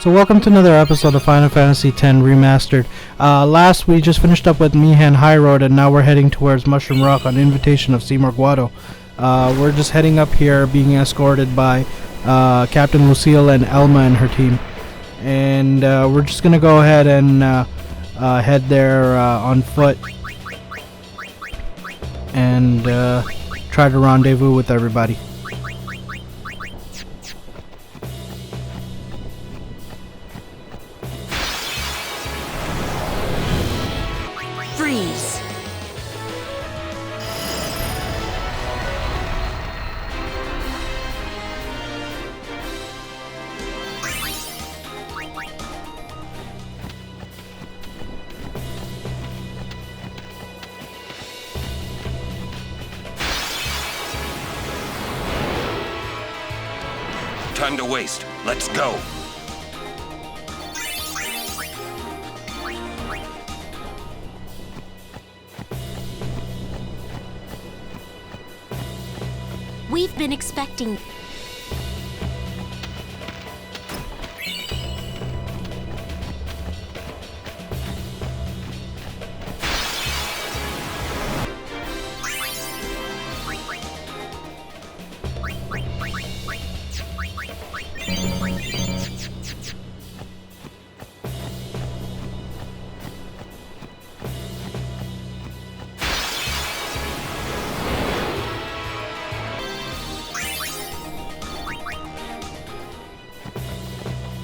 So welcome to another episode of Final Fantasy X Remastered. Last we just finished up with Mi'ihen Highroad, and now we're heading towards Mushroom Rock on invitation of Seymour Guado. We're just heading up here, being escorted by Captain Lucille and Elma and her team. And we're just gonna go ahead and head there on foot and try to rendezvous with everybody. Freeze. Time to waste. Let's go. We've been expecting...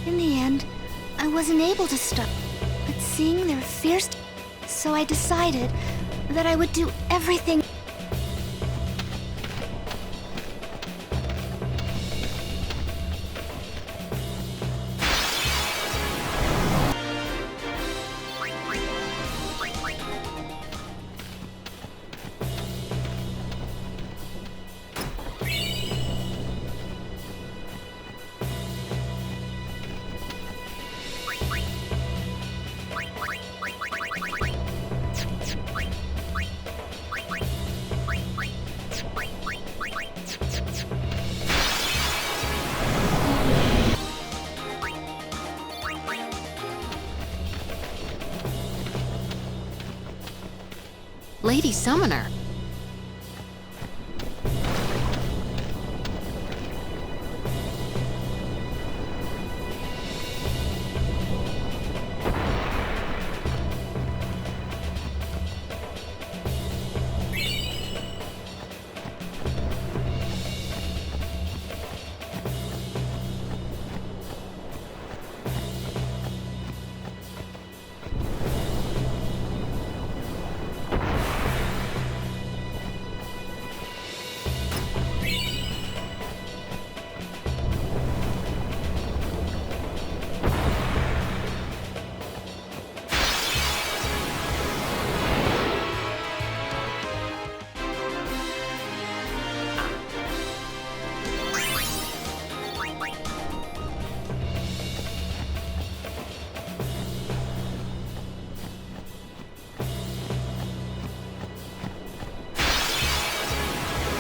In the end, I wasn't able to stop, but seeing their fierce... So I decided that I would do everything... Lady Summoner.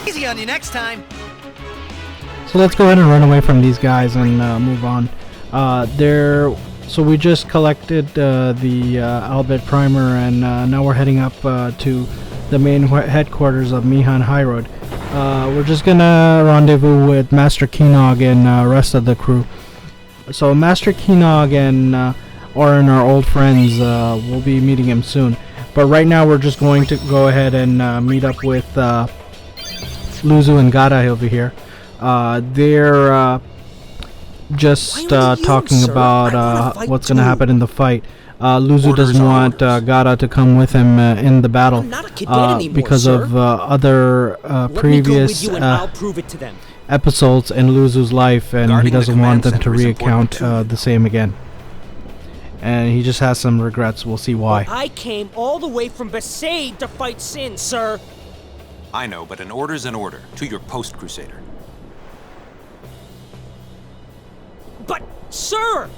Easy on you next time. So let's go ahead and run away from these guys and move on. So we just collected the Albert Primer, and now we're heading up to the main headquarters of Mi'ihen Highroad. We're just gonna rendezvous with Master Keynog and rest of the crew. So Master Keynog and Orin, our old friends, we'll be meeting him soon. But right now we're just going to go ahead and meet up with Luzu and Gata over here. They're just talking about what's going to happen in the fight. Luzu doesn't want Gata to come with him in the battle because of other previous episodes in Luzu's life, and he doesn't want them to recount the same again. And he just has some regrets. We'll see why. Well, I came all the way from Bhed to fight Sin, sir. I know, but an order's an order. To your post, Crusader. But, sir!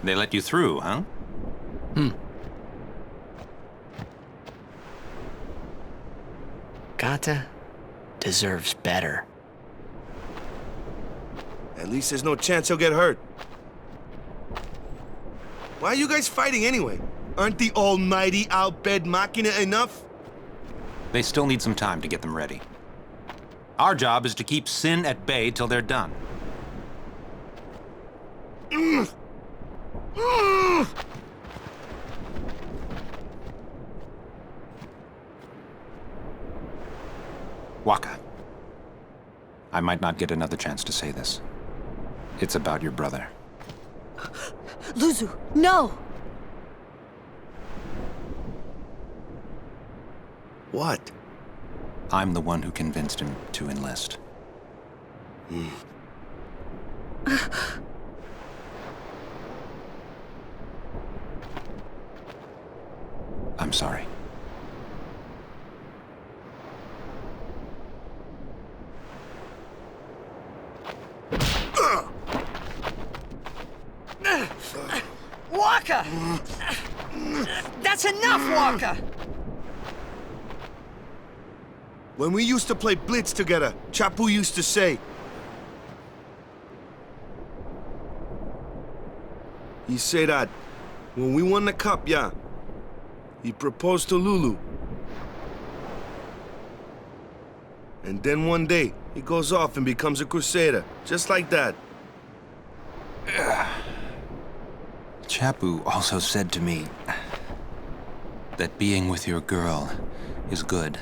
They let you through, huh? Gata deserves better. At least there's no chance he'll get hurt. Why are you guys fighting anyway? Aren't the almighty Bhed machina enough? They still need some time to get them ready. Our job is to keep Sin at bay till they're done. Waka. I might not get another chance to say this. It's about your brother. Luzu, no! What? I'm the one who convinced him to enlist. I'm sorry. Waka! That's enough, Waka! When we used to play Blitz together, Chapu used to say... He said that when we won the cup, yeah, he proposed to Lulu. And then one day, he goes off and becomes a Crusader, just like that. Chapu also said to me that being with your girl is good.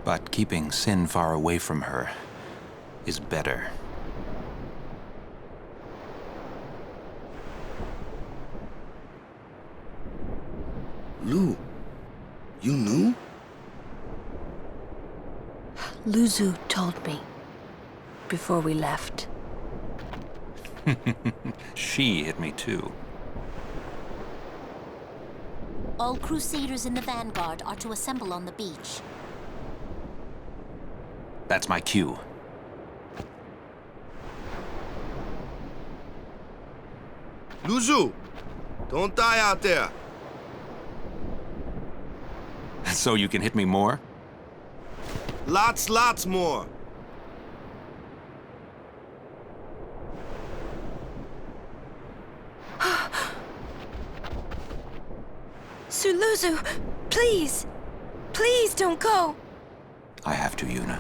But keeping Sin far away from her is better. Lu, you knew? Luzu told me before we left. She hit me too. All Crusaders in the Vanguard are to assemble on the beach. That's my cue. Luzu, don't die out there. So you can hit me more? Lots more. Suluzu, please! Please don't go! I have to, Yuna.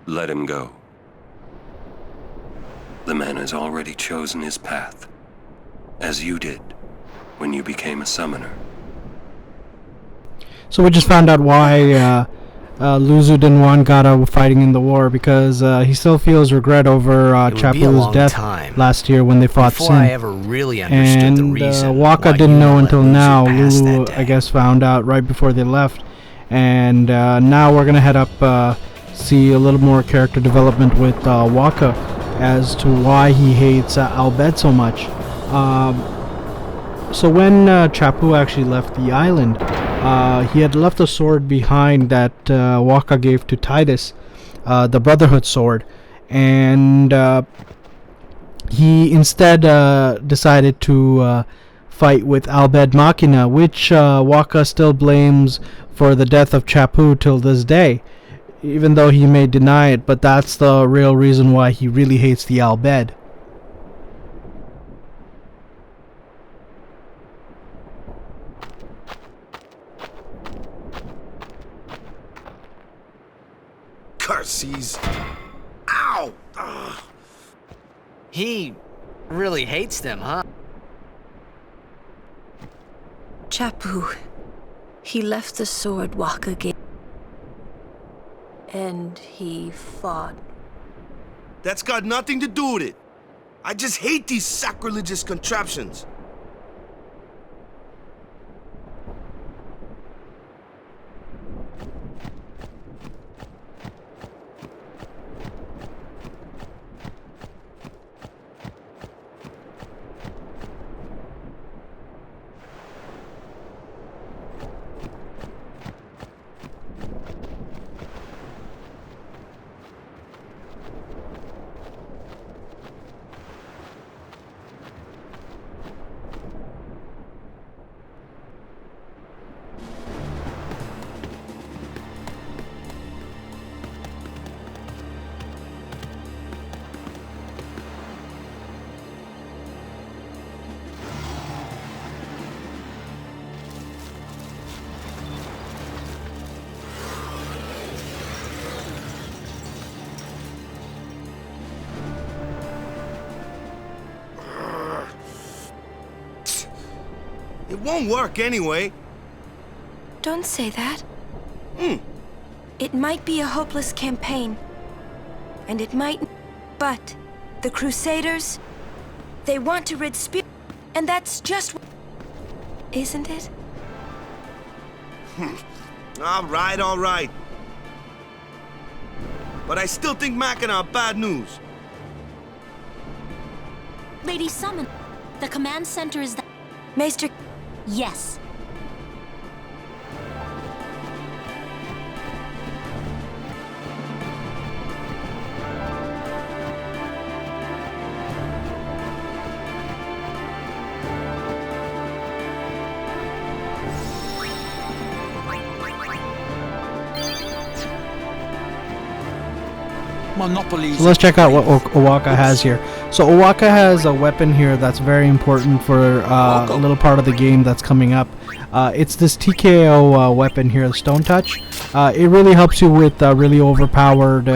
Let him go. The man has already chosen his path, as you did when you became a summoner. So we just found out why Luzu didn't want Gata fighting in the war, because he still feels regret over Chapu's death last year when they fought before Sin. I ever really understood the reason And Waka why didn't Yuna know let until Luzu now. pass Lulu, that I day. guess, found out right before they left. And now we're gonna head up, see a little more character development with Waka as to why he hates Bhed so much. So when Chapu actually left the island, he had left a sword behind that Waka gave to Tidus, the Brotherhood sword, and he instead decided to fight with Bhed Machina, which Waka still blames for the death of Chapu till this day, even though he may deny it, but that's the real reason why he really hates the Bhed. Curses. Ow! Ugh. He really hates them, huh? Chapu, he left the sword Waka gave. And he fought. That's got nothing to do with it. I just hate these sacrilegious contraptions. won't work anyway. Don't say that. Hmm. It might be a hopeless campaign. And it might... But the Crusaders, they want to rid spirit... And that's just... Isn't it? All right. But I still think Machina are bad news. Lady Summon, the command center is the... Maester... Yes. So let's check out what Owaka has here. So Owaka has a weapon here that's very important for a little part of the game that's coming up. It's this TKO weapon here, the Stone Touch. It really helps you with really overpowered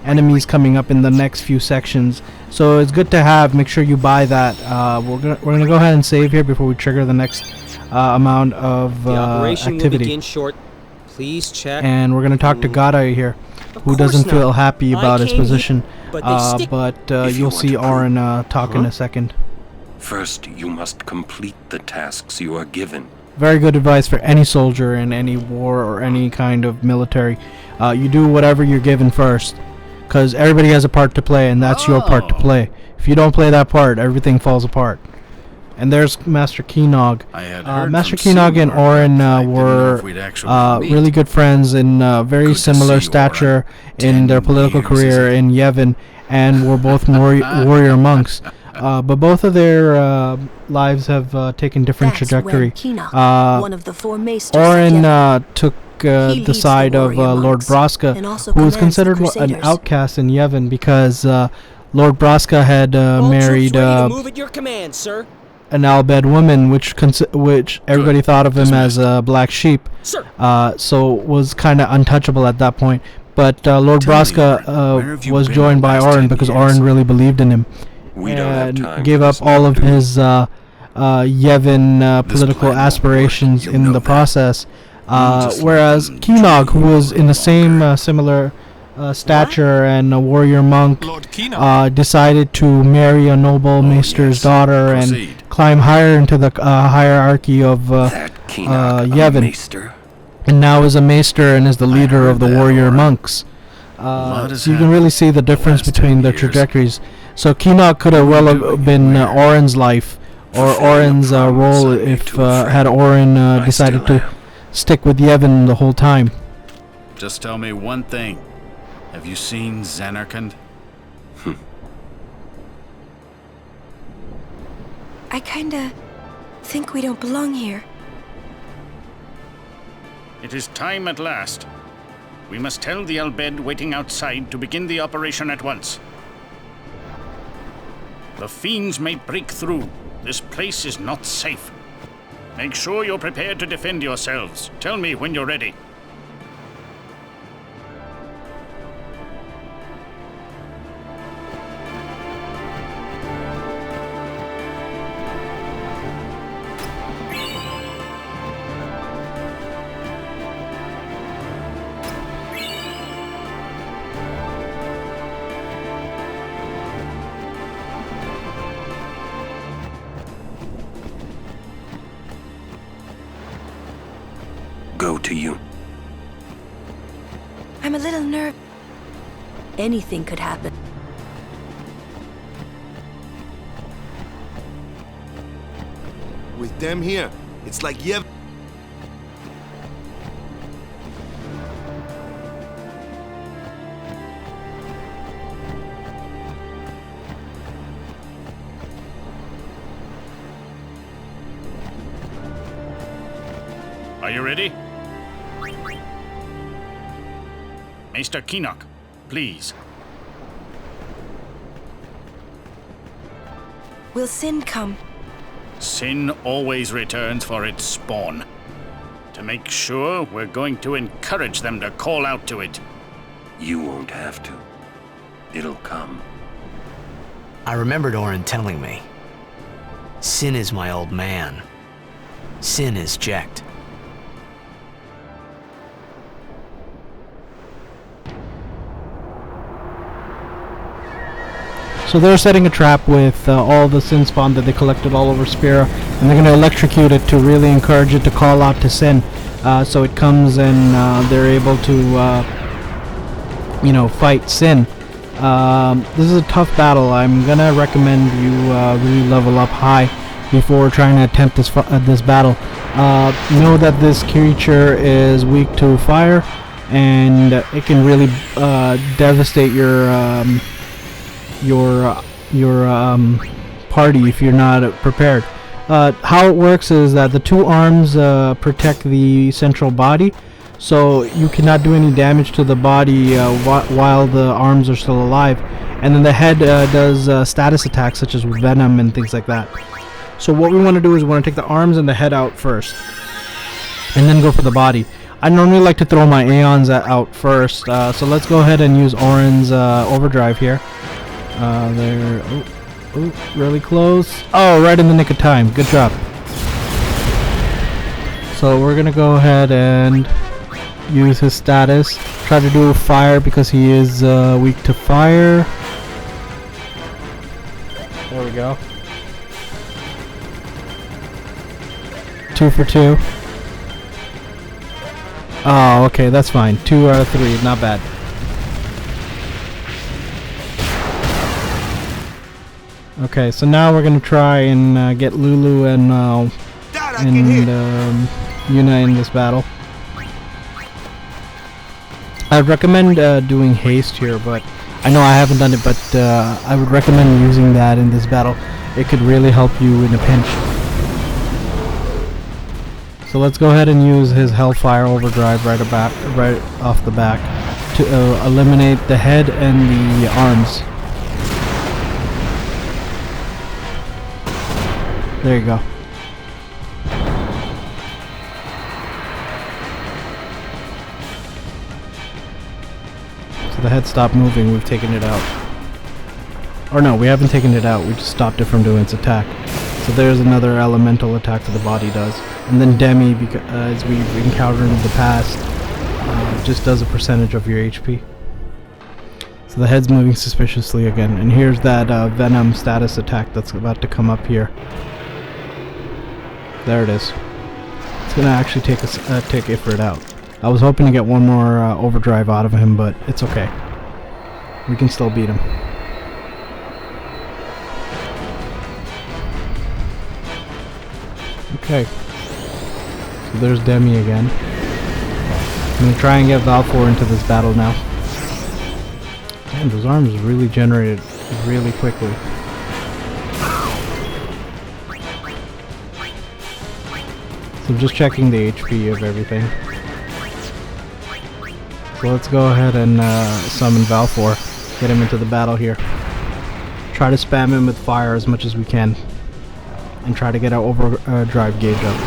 enemies coming up in the next few sections. So it's good to have. Make sure you buy that. We're gonna go ahead and save here before we trigger the next amount of the operation activity. Will begin short. Please check. And we're gonna talk to Gada here, who doesn't feel happy about his position. But you'll see Auron talk in a second. First, you must complete the tasks you are given. Very good advice for any soldier in any war or any kind of military. You do whatever you're given first, because everybody has a part to play, and that's your part to play. If you don't play that part, everything falls apart. And there's Master Keynog. Master Keynog and Auron were really good friends in very similar stature in their political career in Yevon, and were both warrior monks. But both of their lives have taken different trajectory. One of the four Maesters Auron took the side of Lord Braska, who was considered an outcast in Yevon because Lord Braska had married move at your command, sir. an Al-Bhed woman, which everybody thought of him as a black sheep, so was kind of untouchable at that point. But Lord Braska was joined by Auron because Auron really believed in him and gave up all of his Yevon political aspirations in the process. Whereas Keynog, who was in the same similar stature and a warrior monk, decided to marry a noble maester's daughter and climb higher into the hierarchy of Yevon, and now is a maester and is the leader of the warrior monks. So you can really see the difference between the trajectories. So Keynog could have well have been Auron's life or Auron's role if had Auron decided to stick with Yevon the whole time. Just tell me one thing. Have you seen Zanarkand? I kinda think we don't belong here. It is time at last. We must tell the Al-Bhed waiting outside to begin the operation at once. The fiends may break through. This place is not safe. Make sure you're prepared to defend yourselves. Tell me when you're ready. Go to Yuna. I'm a little nervous. Anything could happen. With them here, it's like Yevon. Are you ready? Maester Keynog, please. Will sin come? Sin always returns for its spawn. To make sure, we're going to encourage them to call out to it. You won't have to. It'll come. I remembered Auron telling me. Sin is my old man. Sin is checked. So they're setting a trap with all the Sin spawn that they collected all over Spira, and they're going to electrocute it to really encourage it to call out to Sin. So it comes and they're able to, you know, fight Sin. This is a tough battle. I'm going to recommend you really level up high before trying to attempt this battle. Know that this creature is weak to fire, and it can really devastate your party if you're not prepared. How it works is that the two arms protect the central body, so you cannot do any damage to the body while the arms are still alive, and then the head does status attacks such as venom and things like that. So what we want to do is we want to take the arms and the head out first, and then go for the body. I normally like to throw my aeons out first, so let's go ahead and use Orin's overdrive here. There. Oh, really close. Oh, right in the nick of time. Good job. So we're gonna go ahead and use his status. Try to do fire because he is weak to fire. There we go. 2 for 2. Oh, okay, that's fine. 2 out of 3, not bad. Okay, so now we're gonna try and get Lulu and Yuna in this battle. I'd recommend doing haste here, but I know I haven't done it, but I would recommend using that in this battle. It could really help you in a pinch. So let's go ahead and use his Hellfire Overdrive right off the back to eliminate the head and the arms. There you go. So the head stopped moving, we've taken it out. Or no, we haven't taken it out, we just stopped it from doing its attack. So there's another elemental attack that the body does. And then Demi, as we've encountered in the past, just does a percentage of your HP. So the head's moving suspiciously again. And here's that Venom status attack that's about to come up here. There it is. It's gonna actually take Ifrit out. I was hoping to get one more overdrive out of him, but it's okay. We can still beat him. Okay. So there's Demi again. I'm gonna try and get Valfor into this battle now. Man, those arms really generated really quickly. So I'm just checking the HP of everything. So let's go ahead and summon Valfor. Get him into the battle here. Try to spam him with fire as much as we can. And try to get our overdrive gauge up.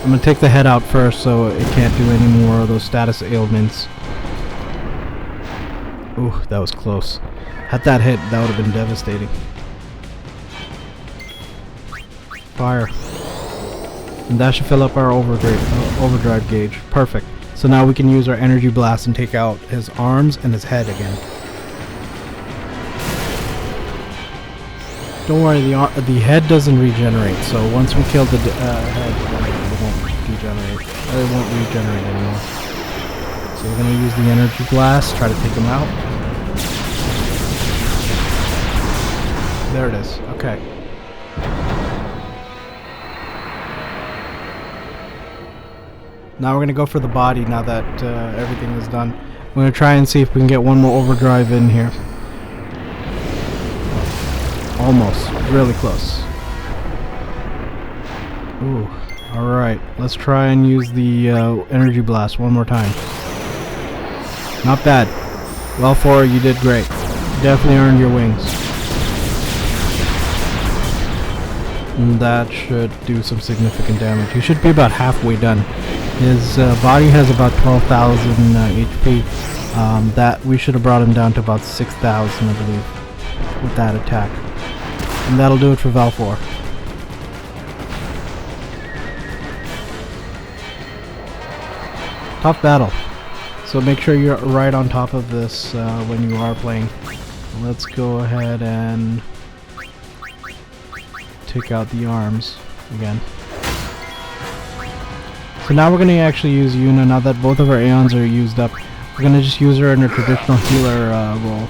I'm going to take the head out first so it can't do any more of those status ailments. Ooh, that was close. Had that hit, that would have been devastating. Fire. And that should fill up our overdrive gauge. Perfect. So now we can use our energy blast and take out his arms and his head again. Don't worry, the head doesn't regenerate. So once we kill the head, it won't degenerate. It won't regenerate anymore. So we're gonna use the energy blast. Try to take him out. There it is. Okay. Now we're going to go for the body now that everything is done. We're going to try and see if we can get one more overdrive in here. Almost. Really close. Ooh. Alright. Let's try and use the energy blast one more time. Not bad. Well, for you did great. You definitely earned your wings. And that should do some significant damage. He should be about halfway done. His body has about 12,000 HP. That we should have brought him down to about 6,000, I believe, with that attack. And that'll do it for Val 4. Tough battle. So make sure you're right on top of this when you are playing. Let's go ahead and take out the arms again. So now we're going to actually use Yuna now that both of our aeons are used up. We're going to just use her in a traditional healer role.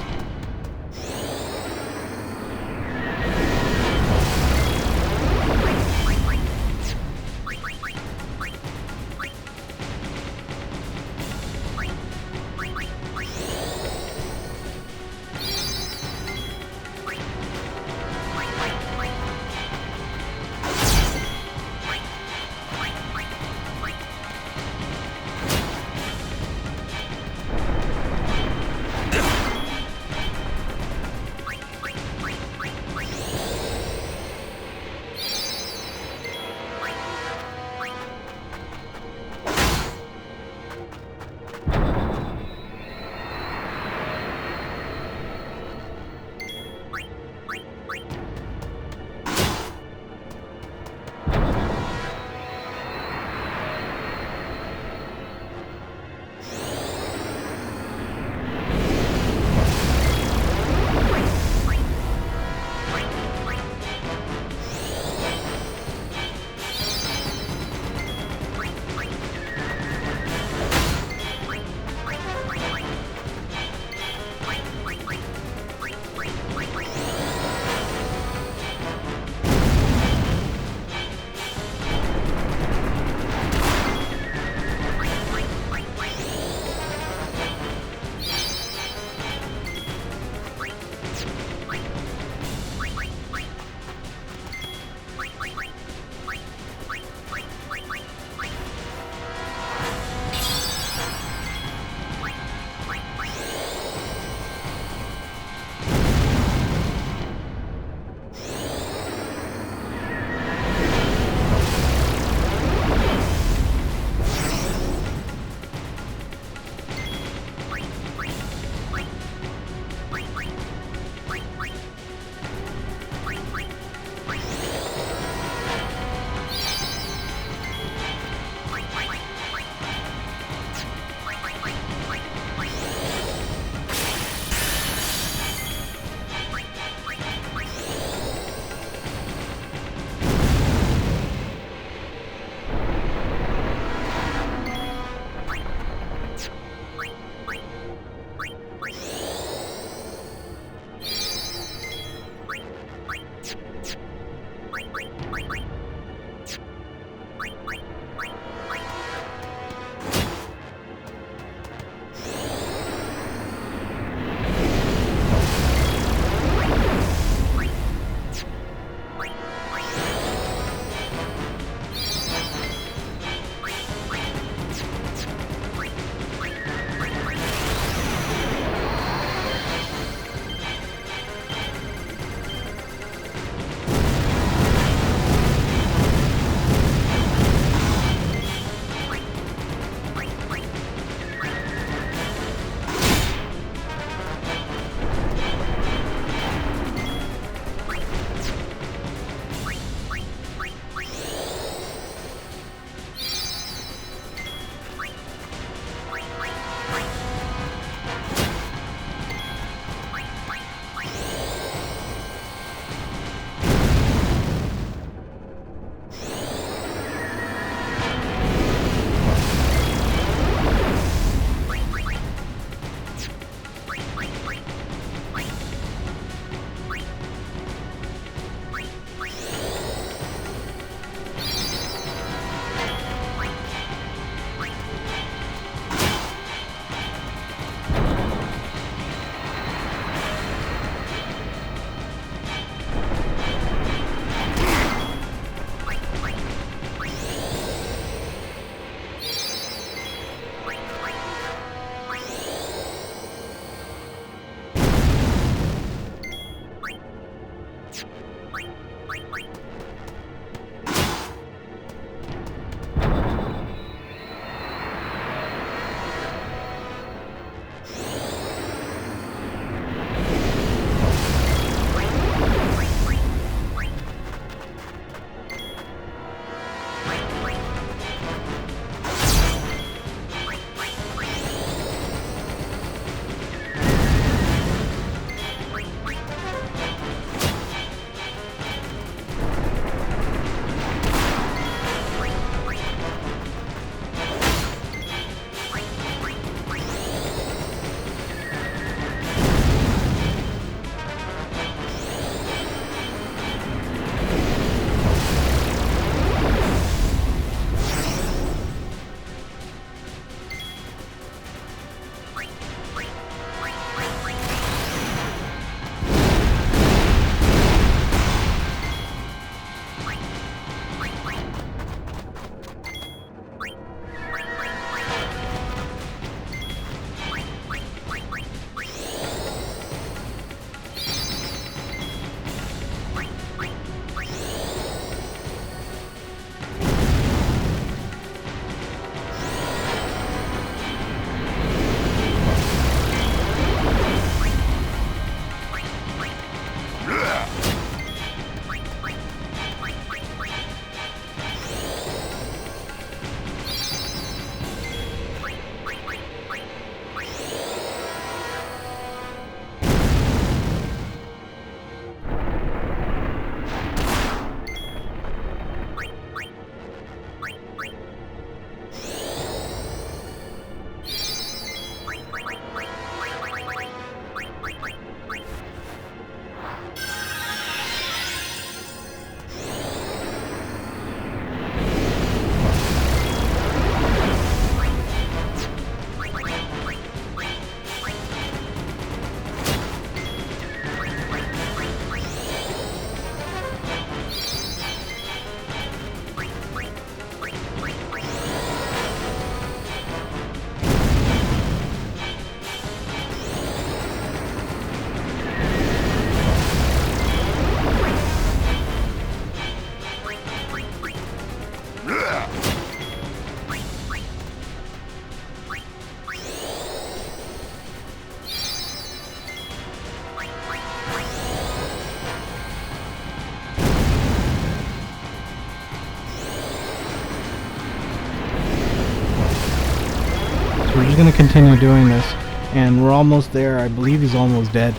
just gonna continue doing this, and we're almost there. I believe he's almost dead.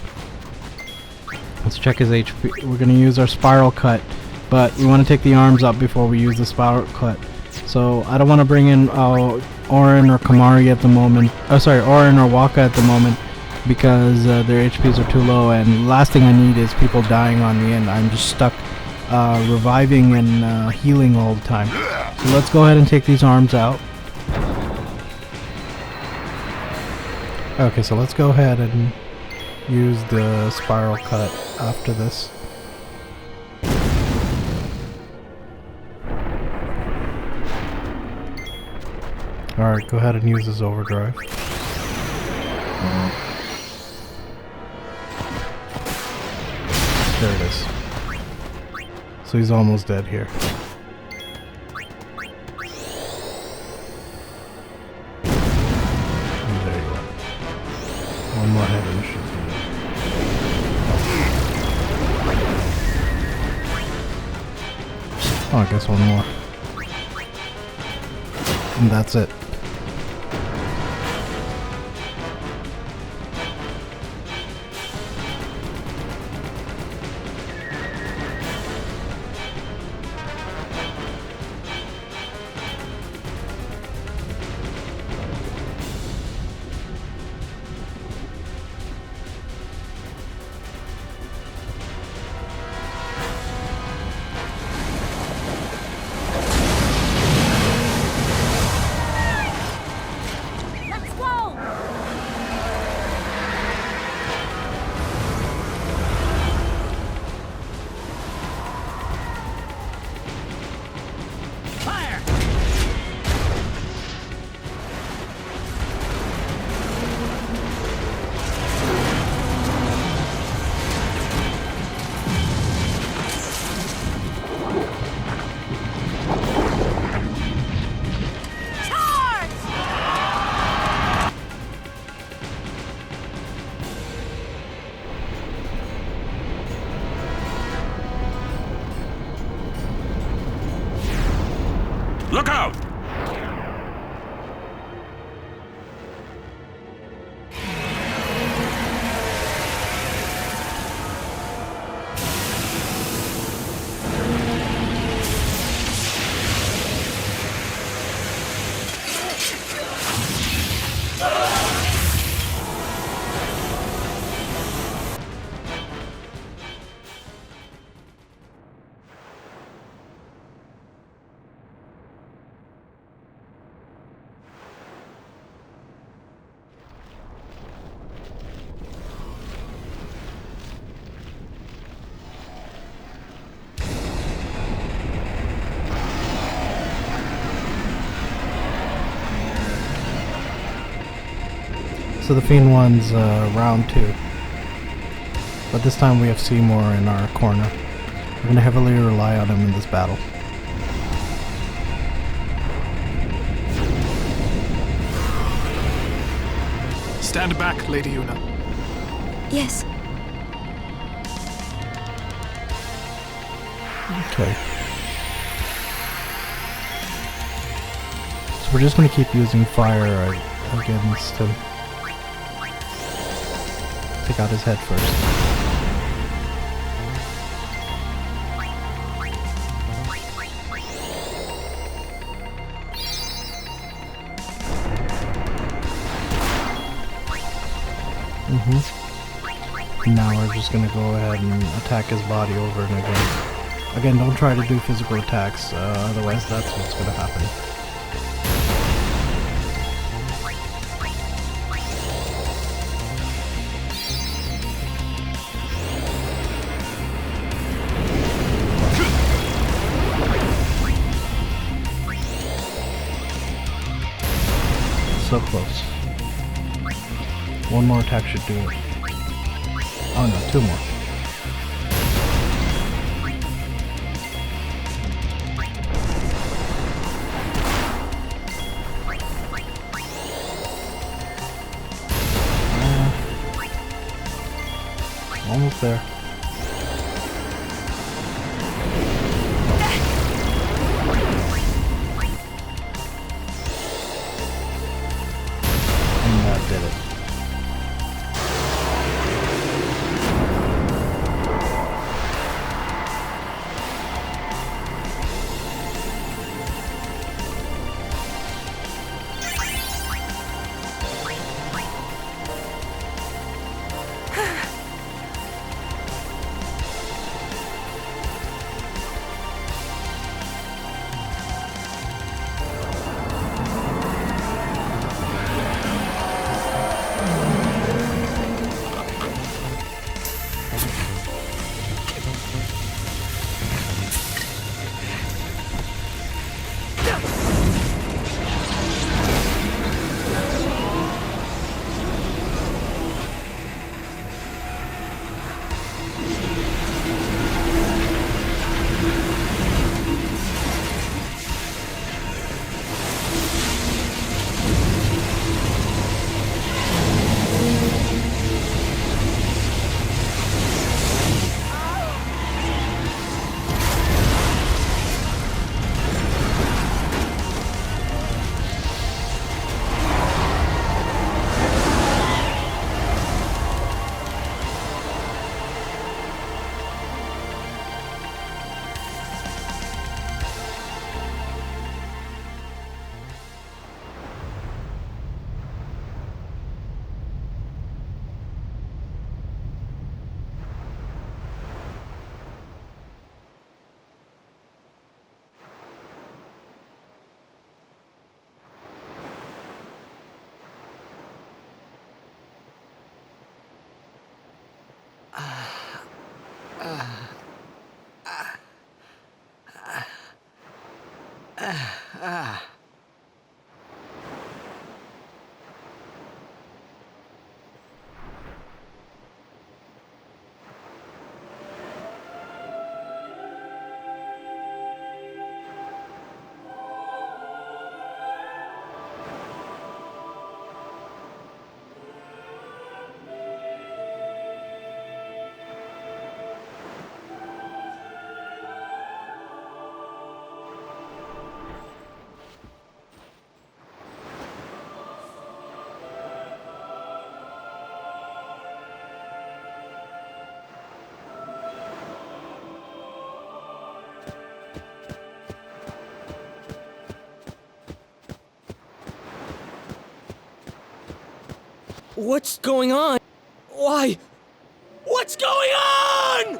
Let's check his HP. We're gonna use our spiral cut, but we want to take the arms up before we use the spiral cut. So I don't want to bring in Orin or Kamari at the moment. Oh, sorry, Orin or Waka at the moment, because their HPs are too low, and last thing I need is people dying on me, and I'm just stuck reviving and healing all the time. So let's go ahead and take these arms out. Okay, so let's go ahead and use the spiral cut after this. Alright, go ahead and use his overdrive. There it is. So he's almost dead here. And there you are. One more hit and should be it. Oh, I guess one more. And that's it. Look out! So the Fiend one's round 2. But this time we have Seymour in our corner. We're going to heavily rely on him in this battle. Stand back, Lady Yuna. Yes. Okay. So we're just going to keep using fire against him. Take out his head first. Now we're just going to go ahead and attack his body over and again. Again, don't try to do physical attacks, otherwise that's what's going to happen. So close. One more attack should do it. Oh no, 2 more. Almost there. What's going on? Why? What's going on?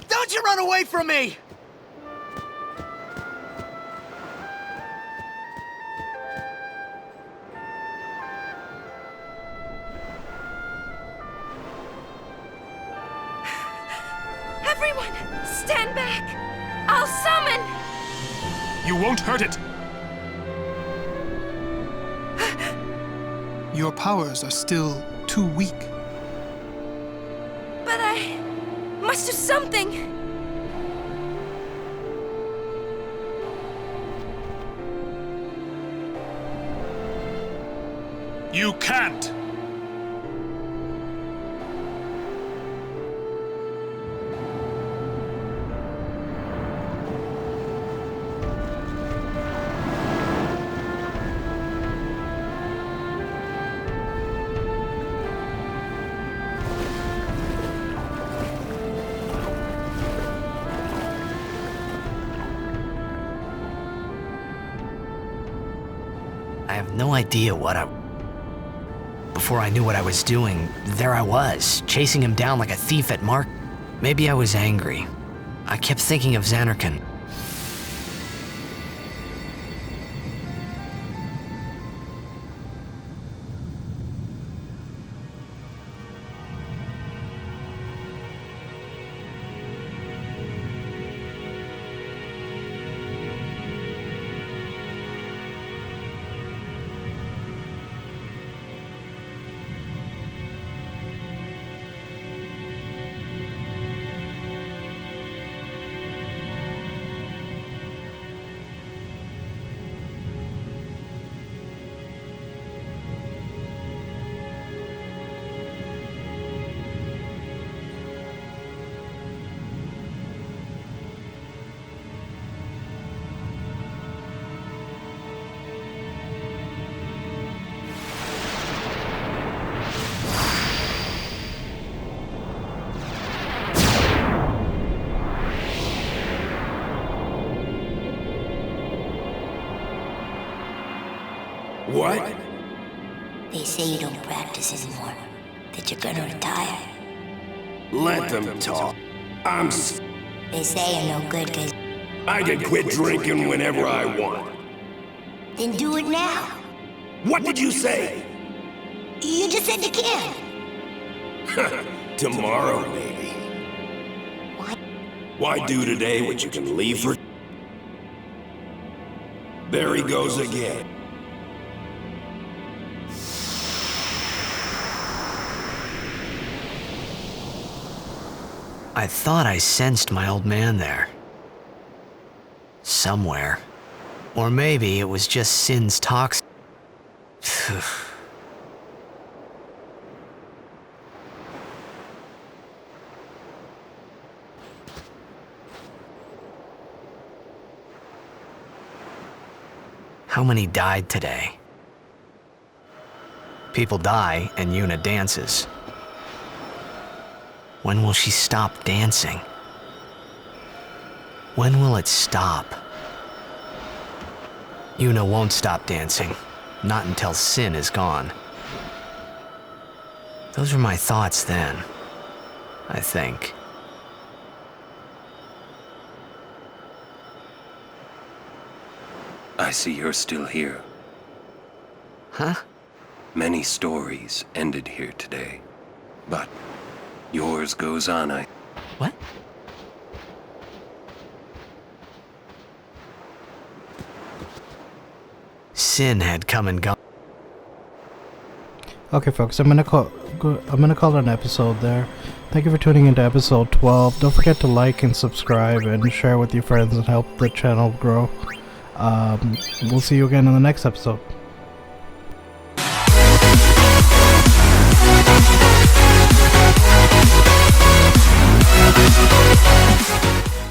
Don't you run away from me! Everyone, stand back! I'll summon! You won't hurt it! Your powers are still too weak. But I must do something! You can't! I have no idea Before I knew what I was doing, there I was, chasing him down like a thief at mark. Maybe I was angry. I kept thinking of Zanarkand. What? They say you don't practice anymore, that you're gonna retire. Let them talk. They say you're no good cause... I can quit drinking whenever I want. Then do it now. What did you say? You just said you can. Tomorrow, maybe. Why do today what you can leave for... There he goes again. I thought I sensed my old man there. Somewhere. Or maybe it was just Sin's toxin. How many died today? People die and Yuna dances. When will she stop dancing? When will it stop? Yuna won't stop dancing. Not until Sin is gone. Those were my thoughts then, I think. I see you're still here. Huh? Many stories ended here today, but yours goes on, What? Sin had come and gone. Okay, folks, I'm gonna call it an episode there. Thank you for tuning into episode 12. Don't forget to like and subscribe and share with your friends and help the channel grow. We'll see you again in the next episode.